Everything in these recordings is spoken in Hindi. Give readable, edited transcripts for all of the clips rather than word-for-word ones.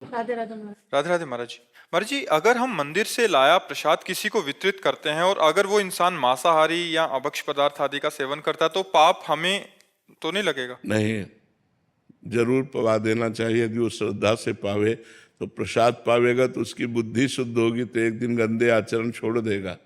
राधे राधे महाराज। राधे राधे महाराज जी। महाराज जी, अगर हम मंदिर से लाया प्रसाद किसी को वितरित करते हैं और अगर वो इंसान मांसाहारी या अभक्ष पदार्थ आदि का सेवन करता है तो पाप हमें तो नहीं लगेगा? नहीं, जरूर पवा देना चाहिए। जो श्रद्धा से पावे तो प्रसाद पावेगा तो उसकी बुद्धि शुद्ध होगी, तो एक दिन गंदे आचरण छोड़ देगा,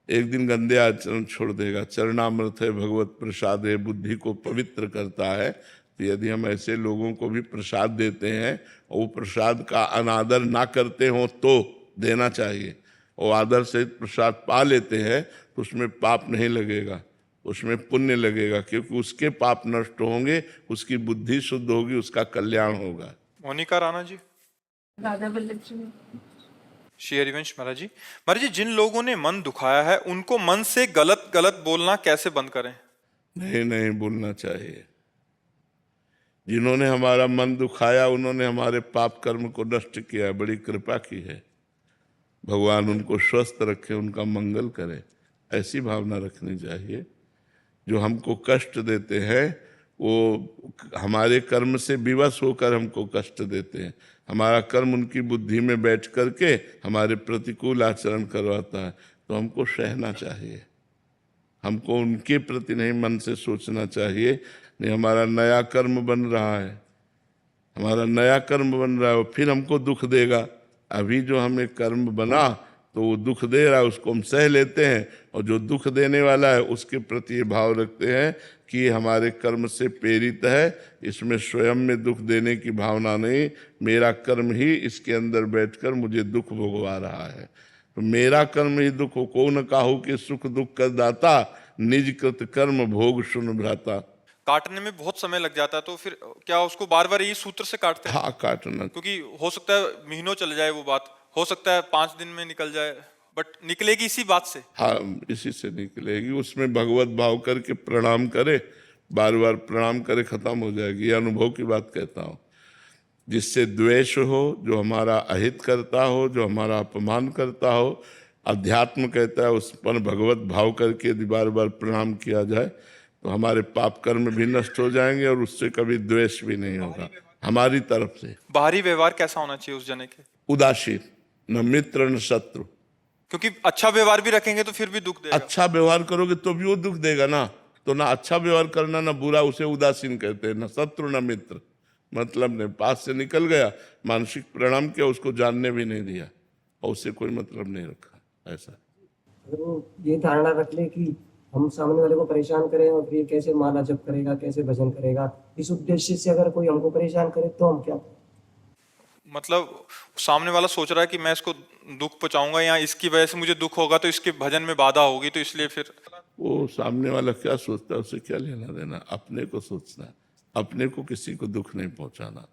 एक दिन गंदे आचरण छोड़ देगा। चरणामृत है भगवत प्रसाद है, बुद्धि को पवित्र करता है। तो यदि हम ऐसे लोगों को भी प्रसाद देते हैं और वो प्रसाद का अनादर ना करते हो तो देना चाहिए, और आदर से प्रसाद पा लेते हैं तो उसमें पाप नहीं लगेगा, उसमें पुण्य लगेगा, क्योंकि उसके पाप नष्ट होंगे, उसकी बुद्धि शुद्ध होगी, उसका कल्याण होगा। मोनिका राणा जी। राधा वल्लभ जी। श्री हरिवंश महाराज जी। महाराज जी, जिन लोगों ने मन दुखाया है उनको मन से गलत गलत बोलना कैसे बंद करें? नहीं नहीं बोलना चाहिए। जिन्होंने हमारा मन दुखाया उन्होंने हमारे पाप कर्म को नष्ट किया है, बड़ी कृपा की है। भगवान उनको स्वस्थ रखे, उनका मंगल करे, ऐसी भावना रखनी चाहिए। जो हमको कष्ट देते हैं वो हमारे कर्म से विवश होकर हमको कष्ट देते हैं। हमारा कर्म उनकी बुद्धि में बैठ करके हमारे प्रतिकूल आचरण करवाता है, तो हमको सहना चाहिए। हमको उनके प्रति नहीं मन से सोचना चाहिए। नहीं, हमारा नया कर्म बन रहा है, हमारा नया कर्म बन रहा है, फिर हमको दुख देगा। अभी जो हमें कर्म बना तो वो दुख दे रहा है, उसको हम सह लेते हैं, और जो दुख देने वाला है उसके प्रति ये भाव रखते हैं कि ये हमारे कर्म से प्रेरित है, इसमें स्वयं में दुख देने की भावना नहीं, मेरा कर्म ही इसके अंदर बैठकर मुझे दुख भोगवा रहा है। तो मेरा कर्म ही दुख हो, को न काहू के सुख दुख कर दाता, निज कृत कर्म भोग सुन भ्राता। काटने में बहुत समय लग जाता है, तो फिर क्या उसको बार बार यही सूत्र से काटते हैं? हाँ, काटना। क्योंकि हो सकता है महीनों चले जाए वो बात, हो सकता है 5 दिन में निकल जाए, बट निकलेगी इसी बात से। हाँ, इसी से निकलेगी। उसमें भगवत भाव करके प्रणाम करे, बार बार प्रणाम करे, खत्म हो जाएगी। ये अनुभव की बात कहता हूँ। जिससे द्वेष हो, जो हमारा अहित करता हो, जो हमारा अपमान करता हो, अध्यात्म कहता है उस पर भगवत भाव करके यदि बार बार प्रणाम किया जाए तो हमारे पाप कर्म भी नष्ट हो जाएंगे और उससे कभी द्वेष भी नहीं होगा हमारी तरफ से। बाहरी व्यवहार कैसा होना चाहिए उस जने के? उदासीन, न मित्र न शत्रु। क्योंकि अच्छा व्यवहार भी रखेंगे तो फिर भी दुख देगा। अच्छा व्यवहार करोगे तो भी वो दुख देगा ना, तो ना अच्छा व्यवहार करना ना बुरा, उसे उदासीन कहते हैं। न शत्रु न मित्र, मतलब नहीं, पास से निकल गया, मानसिक प्रणाम किया, उसको जानने भी नहीं दिया और उससे कोई मतलब नहीं रखा। ऐसा अगर वो ये धारणा रख ले कि हम सामने वाले को परेशान करें और फिर कैसे माला जप करेगा, कैसे भजन करेगा, इस उद्देश्य से अगर कोई हमको परेशान करे तो हम क्या? मतलब सामने वाला सोच रहा है कि मैं इसको दुख पहुंचाऊंगा या इसकी वजह से मुझे दुख होगा तो इसके भजन में बाधा होगी, तो इसलिए फिर वो सामने वाला क्या सोचता है उससे क्या लेना देना, अपने को सोचना है। अपने को किसी को दुख नहीं पहुंचाना।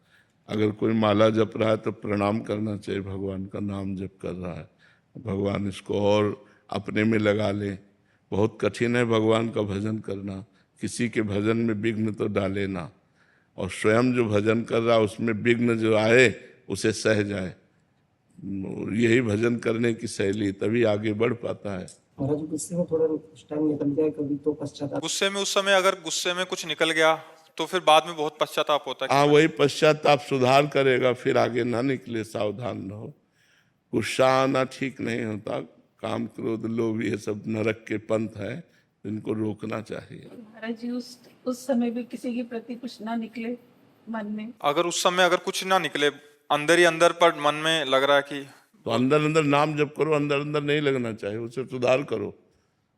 अगर कोई माला जप रहा है तो प्रणाम करना चाहिए, भगवान का नाम जप कर रहा है, भगवान इसको और अपने में लगा ले। बहुत कठिन है भगवान का भजन करना, किसी के भजन में विघ्न तो डाले ना, और स्वयं जो भजन कर रहा है उसमें विघ्न जो आए उसे सह जाए। यही भजन करने की शैली, तभी आगे बढ़ पाता है। महाराज गुस्से में थोड़ा कुछ टाइम निकल जाए कभी तो पश्चाताप। गुस्से में उस समय अगर गुस्से में कुछ निकल गया तो फिर बाद में बहुत पश्चाताप होता है। हाँ, वही पश्चाताप सुधार करेगा, फिर आगे ना निकले, सावधान रहो। गुस्सा आना ठीक नहीं होता, काम क्रोध लोभ ये सब नरक के पंथ है, इनको रोकना चाहिए। महाराज जी, उस समय भी किसी के प्रति कुछ ना निकले मन में, अगर उस समय अगर कुछ ना निकले, अंदर ही अंदर पर मन में लग रहा है कि, तो अंदर अंदर नाम जप करो, अंदर अंदर नहीं लगना चाहिए, उसे सुधार करो।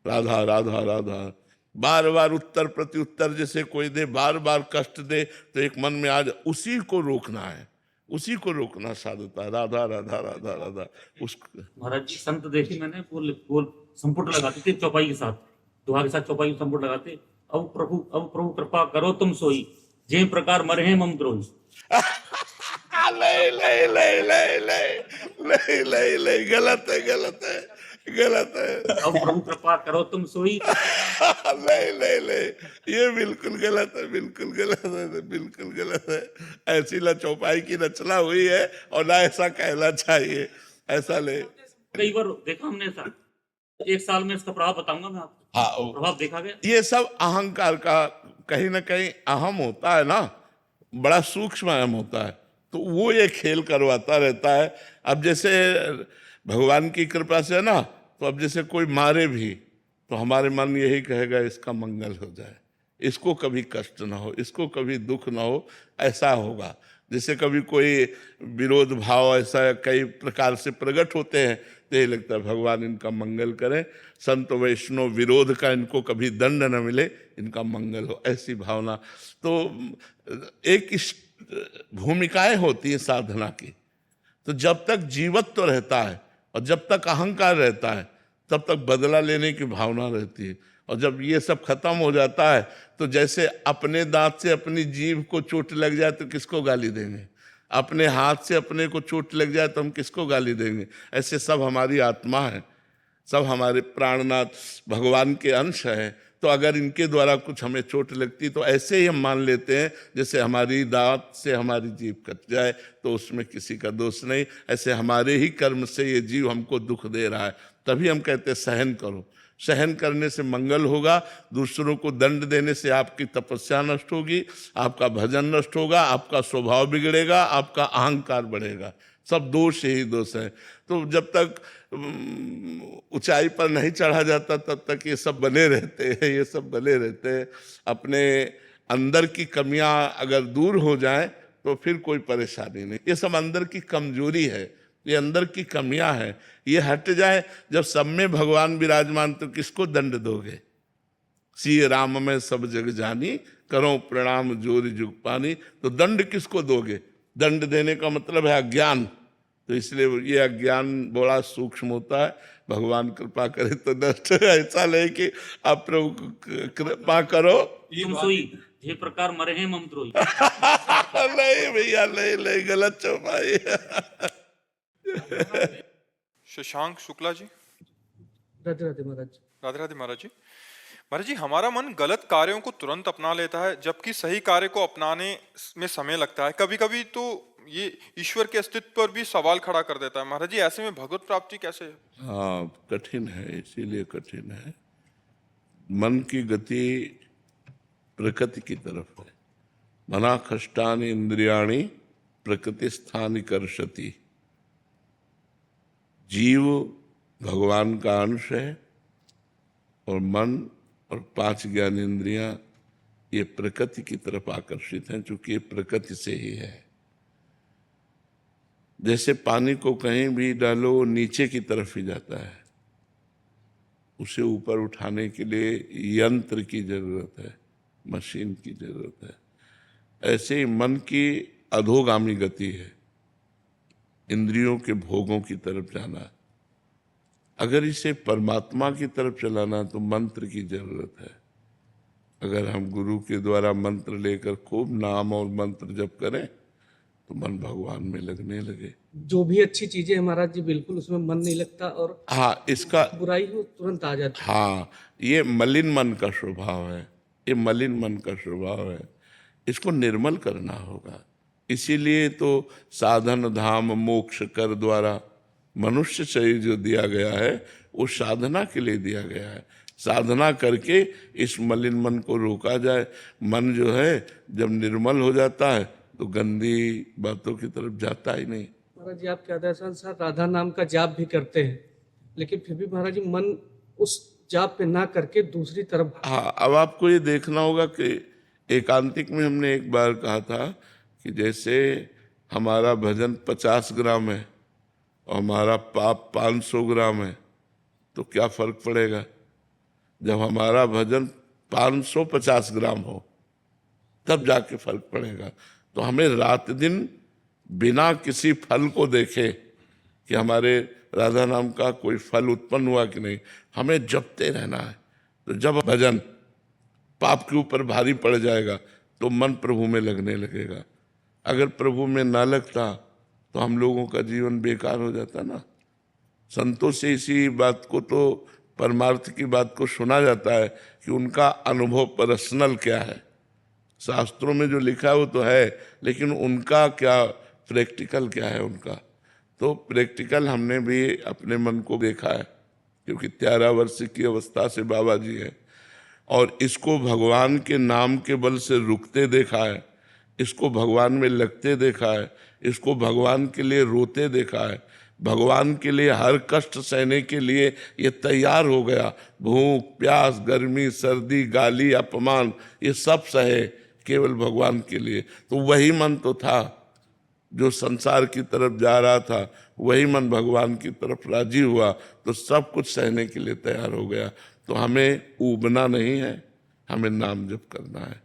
राधा राधा राधा, बार बार उत्तर प्रति उत्तर जैसे कोई दे, बार बार कष्ट दे, तो एक मन में आज उसी को रोकना है, उसी को रोकना साधता। राधा राधा राधा राधा। उस महाराज जी संत देखी मैंने, वो संपुट लगाते थे चौपाई के साथ, दुआ के साथ चौपाई में संपुट लगाते, अब प्रभु कृपा करो तुम सोई, जे प्रकार मरे हैं मम द्रोही। ले ले ले ले ले ले ले ले, गलत है, गलत है, गलत है। अब प्रभु कृपा करो तुम सोई। ले ले ले, ये बिल्कुल गलत है, बिल्कुल गलत है, बिल्कुल गलत है। ऐसी ना चौपाई की रचना हुई है और ना ऐसा कहना चाहिए, ऐसा ले। कई बार देखा हमने ऐसा, एक साल में इसका प्रभाव बताऊंगा मैं आपको। हाँ, प्रभाव देखा गया। ये सब अहंकार का कहीं ना कहीं अहम होता है ना, बड़ा सूक्ष्म अहम होता है, तो वो ये खेल करवाता रहता है। अब जैसे भगवान की कृपा से है ना, तो अब जैसे कोई मारे भी तो हमारे मन यही कहेगा इसका मंगल हो जाए, इसको कभी कष्ट ना हो, इसको कभी दुख ना हो, ऐसा होगा। जैसे कभी कोई विरोध भाव ऐसा कई प्रकार से प्रकट होते हैं तो यही लगता है भगवान इनका मंगल करें, संत वैष्णव विरोध का इनको कभी दंड न मिले, इनका मंगल हो, ऐसी भावना। तो एक भूमिकाएं होती हैं साधना की। तो जब तक जीवत्व रहता है और जब तक अहंकार रहता है तब तक बदला लेने की भावना रहती है। और जब ये सब खत्म हो जाता है तो जैसे अपने दांत से अपनी जीभ को चोट लग जाए तो किसको गाली देंगे, अपने हाथ से अपने को चोट लग जाए तो हम किसको गाली देंगे। ऐसे सब हमारी आत्मा है, सब हमारे प्राणनाथ भगवान के अंश है। तो अगर इनके द्वारा कुछ हमें चोट लगती तो ऐसे ही हम मान लेते हैं जैसे हमारी दांत से हमारी जीभ कट जाए, तो उसमें किसी का दोष नहीं। ऐसे हमारे ही कर्म से ये जीव हमको दुख दे रहा है, तभी हम कहते हैं सहन करो। सहन करने से मंगल होगा, दूसरों को दंड देने से आपकी तपस्या नष्ट होगी, आपका भजन नष्ट होगा, आपका स्वभाव बिगड़ेगा, आपका अहंकार बढ़ेगा। सब दोष यही दोष है। तो जब तक ऊंचाई पर नहीं चढ़ा जाता तब तक ये सब बने रहते हैं, ये सब बने रहते हैं। अपने अंदर की कमियां अगर दूर हो जाएं तो फिर कोई परेशानी नहीं। ये सब अंदर की कमजोरी है, ये अंदर की कमियां हैं, ये हट जाए। जब सब में भगवान विराजमान तो किसको दंड दोगे। सिय राम में सब जग जानी, करो प्रणाम जोर जुग पानी। तो दंड किसको दोगे। दंड देने का मतलब है अज्ञान। तो इसलिए ये अज्ञान बड़ा सूक्ष्म होता है। भगवान कृपा करे तो नष्ट। ऐसा नहीं कि आप प्रभु कृपा करो तुम सोई जे प्रकार मरे हैं मम त्रोई। नहीं भैया, नहीं गलत चौपाई। शशांक शुक्ला जी। राधे राधे महाराज। राधे राधे महाराज जी। महाराज जी, हमारा मन गलत कार्यों को तुरंत अपना लेता है जबकि सही कार्य को अपनाने में समय लगता है। कभी कभी तो ये ईश्वर के अस्तित्व पर भी सवाल खड़ा कर देता है। महाराज जी, ऐसे में भगवत प्राप्ति कैसे है? हाँ, कठिन है, इसीलिए कठिन है। मन की गति प्रकृति की तरफ है। मना खष्टानि इंद्रियाणि प्रकृति स्थानि कर्षति। जीव भगवान का अंश है और मन और 5 ज्ञानेंद्रियां ये प्रकृति की तरफ आकर्षित हैं, चूंकि ये प्रकृति से ही है। जैसे पानी को कहीं भी डालो नीचे की तरफ ही जाता है, उसे ऊपर उठाने के लिए यंत्र की जरूरत है, मशीन की जरूरत है। ऐसे ही मन की अधोगामी गति है, इंद्रियों के भोगों की तरफ जाना। अगर इसे परमात्मा की तरफ चलाना तो मंत्र की जरूरत है। अगर हम गुरु के द्वारा मंत्र लेकर खूब नाम और मंत्र जप करें तो मन भगवान में लगने लगे। जो भी अच्छी चीजें हैं महाराज जी, बिल्कुल उसमें मन नहीं लगता, और हाँ, इसका बुराई हो तुरंत आ जाती है। हाँ, ये मलिन मन का स्वभाव है, ये मलिन मन का स्वभाव है। इसको निर्मल करना होगा। इसीलिए तो साधन धाम मोक्ष कर द्वारा मनुष्य शरीर जो दिया गया है वो साधना के लिए दिया गया है। साधना करके इस मलिन मन को रोका जाए। मन जो है जब निर्मल हो जाता है तो गंदी बातों की तरफ जाता ही नहीं। महाराज जी, आपके आदेशानुसार राधा नाम का जाप भी करते हैं, लेकिन फिर भी महाराज जी मन उस जाप पे ना करके दूसरी तरफ। हाँ, अब आपको ये देखना होगा कि एकांतिक में हमने एक बार कहा था कि जैसे हमारा भजन 50 ग्राम है और हमारा पाप 500 ग्राम है तो क्या फर्क पड़ेगा। जब हमारा भजन 550 ग्राम हो तब जाके फर्क पड़ेगा। तो हमें रात दिन बिना किसी फल को देखे कि हमारे राधा नाम का कोई फल उत्पन्न हुआ कि नहीं, हमें जपते रहना है। तो जब भजन पाप के ऊपर भारी पड़ जाएगा तो मन प्रभु में लगने लगेगा। अगर प्रभु में ना लगता तो हम लोगों का जीवन बेकार हो जाता ना। संतों से इसी बात को तो परमार्थ की बात को सुना जाता है कि उनका अनुभव पर्सनल क्या है। शास्त्रों में जो लिखा है वो तो है, लेकिन उनका क्या प्रैक्टिकल क्या है उनका। तो प्रैक्टिकल हमने भी अपने मन को देखा है, क्योंकि 13 वर्ष की अवस्था से बाबा जी है और इसको भगवान के नाम के बल से रुकते देखा है। इसको भगवान में लगते देखा है, इसको भगवान के लिए रोते देखा है, भगवान के लिए हर कष्ट सहने के लिए ये तैयार हो गया। भूख प्यास गर्मी सर्दी गाली अपमान ये सब सहे केवल भगवान के लिए। तो वही मन तो था जो संसार की तरफ जा रहा था, वही मन भगवान की तरफ राजी हुआ तो सब कुछ सहने के लिए तैयार हो गया। तो हमें ऊबना नहीं है, हमें नाम जप करना है।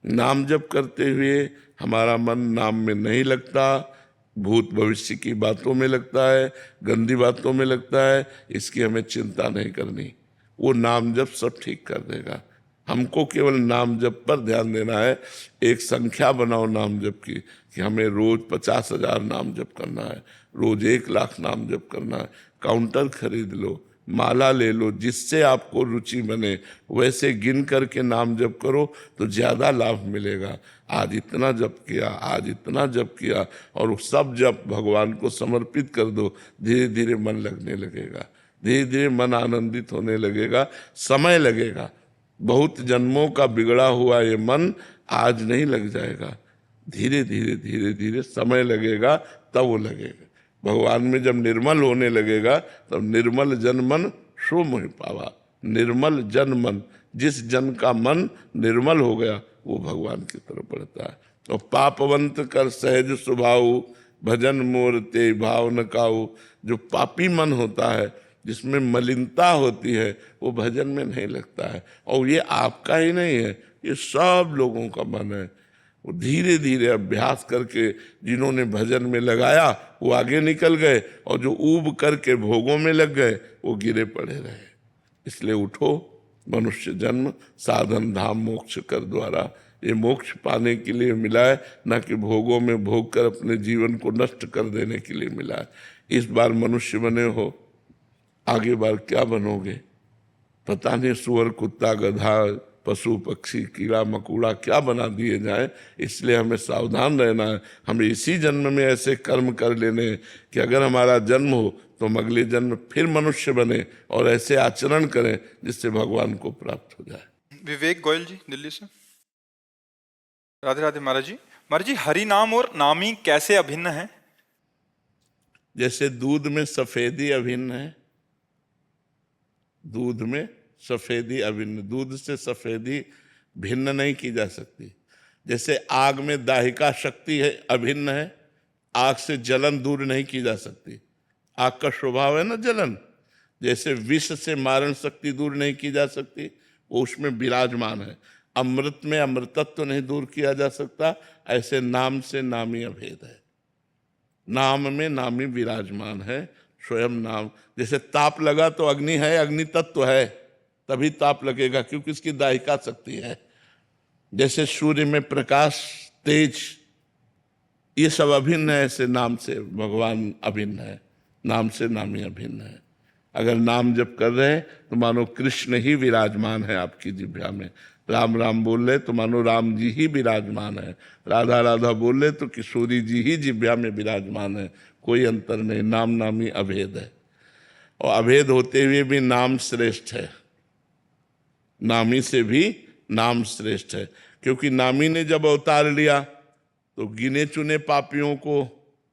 नाम जप करते हुए हमारा मन नाम में नहीं लगता, भूत भविष्य की बातों में लगता है, गंदी बातों में लगता है, इसकी हमें चिंता नहीं करनी। वो नाम जप सब ठीक कर देगा। हमको केवल नाम जप पर ध्यान देना है। एक संख्या बनाओ नाम जप की कि हमें रोज 50,000 नाम जप करना है, रोज 1,00,000 नाम जप करना है। काउंटर खरीद लो, माला ले लो, जिससे आपको रुचि बने वैसे गिन करके नाम जप करो तो ज्यादा लाभ मिलेगा। आज इतना जप किया, आज इतना जप किया, और वो सब जप भगवान को समर्पित कर दो। धीरे धीरे मन लगने लगेगा, धीरे धीरे मन आनंदित होने लगेगा। समय लगेगा, बहुत जन्मों का बिगड़ा हुआ ये मन आज नहीं लग जाएगा, धीरे धीरे धीरे धीरे समय लगेगा, तब वो लगेगा। भगवान में जब निर्मल होने लगेगा तब निर्मल जन मन शो मोहि पावा। निर्मल जन मन, जिस जन का मन निर्मल हो गया वो भगवान की तरफ बढ़ता है। और पापवंत कर सहज स्वभाव, भजन मोर ते भाव न काऊ। जो पापी मन होता है, जिसमें मलिनता होती है, वो भजन में नहीं लगता है। और ये आपका ही नहीं है, ये सब लोगों का मन है। वो धीरे धीरे अभ्यास करके जिन्होंने भजन में लगाया वो आगे निकल गए, और जो ऊब करके भोगों में लग गए वो गिरे पड़े रहे। इसलिए उठो, मनुष्य जन्म साधन धाम मोक्ष कर द्वारा। ये मोक्ष पाने के लिए मिला है, न कि भोगों में भोग कर अपने जीवन को नष्ट कर देने के लिए मिला है। इस बार मनुष्य बने हो, आगे बार क्या बनोगे पता नहीं। सुअर कुत्ता गधा पशु पक्षी कीड़ा मकोड़ा क्या बना दिए जाए, इसलिए हमें सावधान रहना है। हमें इसी जन्म में ऐसे कर्म कर लेने कि अगर हमारा जन्म हो तो हम अगले जन्म फिर मनुष्य बने और ऐसे आचरण करें जिससे भगवान को प्राप्त हो जाए। विवेक गोयल जी दिल्ली से। राधे राधे महाराज जी। महाराज जी, हरि नाम और नामी कैसे अभिन्न है? जैसे दूध में सफेदी अभिन्न है, दूध में सफेदी अभिन्न, दूध से सफेदी भिन्न नहीं की जा सकती। जैसे आग में दाहिका शक्ति है अभिन्न है, आग से जलन दूर नहीं की जा सकती। आग का स्वभाव है ना जलन, जैसे विष से मारण शक्ति दूर नहीं की जा सकती, वो उसमें विराजमान है। अमृत में अमृतत्व तो नहीं दूर किया जा सकता, ऐसे नाम से नामी अभेद है। नाम में नामी विराजमान है, स्वयं नाम। जैसे ताप लगा तो अग्नि है, अग्नि तत्व है, तभी ताप लगेगा क्योंकि इसकी दाहिका शक्ति है। जैसे सूर्य में प्रकाश तेज, ये सब अभिन्न है, ऐसे नाम से भगवान अभिन्न है, नाम से नामी अभिन्न है। अगर नाम जप कर रहे हैं तो मानो कृष्ण ही विराजमान है आपकी जिह्वा में। राम राम बोल रहे तो मानो राम जी ही विराजमान है। राधा राधा बोल रहे तो किशोरी जी ही जिह्वा में विराजमान है। कोई अंतर नहीं, नाम नामी अभेद है। और अभेद होते हुए भी नाम श्रेष्ठ है, नामी से भी नाम श्रेष्ठ है। क्योंकि नामी ने जब अवतार लिया तो गिने चुने पापियों को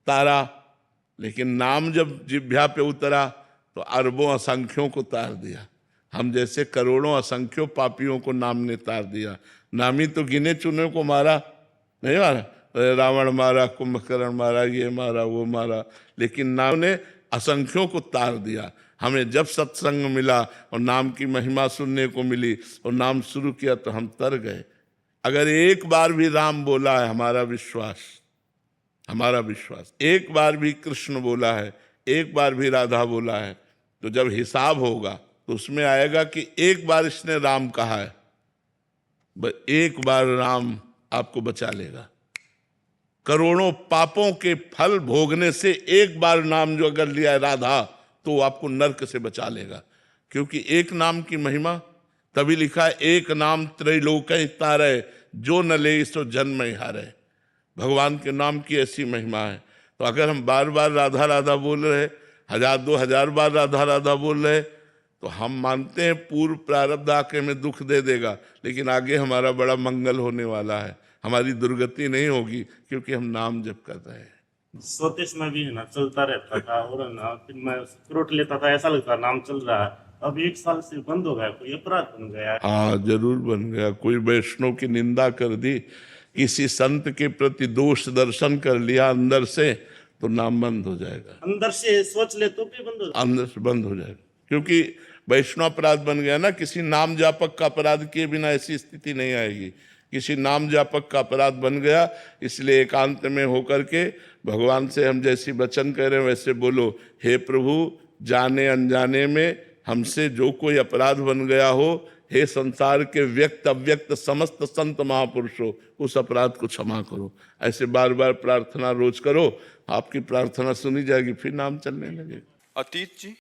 तारा, लेकिन नाम जब जिह्वा पे उतरा तो अरबों असंख्यों को तार दिया। हम जैसे करोड़ों असंख्यों पापियों को नाम ने तार दिया। नामी तो गिने चुने को मारा नहीं, मारा रावण मारा, कुंभकर्ण मारा, ये मारा वो मारा, लेकिन नाम ने असंख्यों को तार दिया। हमें जब सत्संग मिला और नाम की महिमा सुनने को मिली और नाम शुरू किया तो हम तर गए। अगर एक बार भी राम बोला है, हमारा विश्वास एक बार भी कृष्ण बोला है, एक बार भी राधा बोला है, तो जब हिसाब होगा तो उसमें आएगा कि एक बार इसने राम कहा है, एक बार राम आपको बचा लेगा। करोड़ों पापों के फल भोगने से एक बार नाम जो अगर लिया है राधा, तो आपको नरक से बचा लेगा। क्योंकि एक नाम की महिमा, तभी लिखा है एक नाम त्रैलोक तारे, जो न ले सो जन्म हारे। भगवान के नाम की ऐसी महिमा है। तो अगर हम बार बार राधा राधा बोल रहे, 1000-2000 बार राधा राधा बोल रहे, तो हम मानते हैं पूर्व प्रारब्ध आके हमें दुख दे देगा, लेकिन आगे हमारा बड़ा मंगल होने वाला है। हमारी दुर्गति नहीं होगी, क्योंकि हम नाम जप कर रहे हैं। स्वदेश में भी है ना चलता रहता था, और है ना फिर मैं फ्रूट लेता था, ऐसा लगता नाम चल रहा है। अब 1 साल से बंद हो गया, कोई अपराध बन गया है। हाँ, जरूर बन गया। कोई वैष्णव की निंदा कर दी, किसी संत के प्रति दोष दर्शन कर लिया अंदर से, तो नाम बंद हो जाएगा। अंदर से सोच ले तो भी बंद हो अंदर से बंद हो जाएगा, क्योंकि वैष्णव अपराध बन गया ना। किसी नाम जापक का अपराध किए बिना ऐसी स्थिति नहीं आएगी। किसी नाम जापक का अपराध बन गया, इसलिए एकांत में होकर के भगवान से हम जैसी वचन कह रहे हैं वैसे बोलो, हे प्रभु, जाने अनजाने में हमसे जो कोई अपराध बन गया हो, हे संसार के व्यक्त अव्यक्त समस्त संत महापुरुषों, उस अपराध को क्षमा करो। ऐसे बार बार प्रार्थना रोज करो, आपकी प्रार्थना सुनी जाएगी, फिर नाम चलने लगेगा। अतीत जी,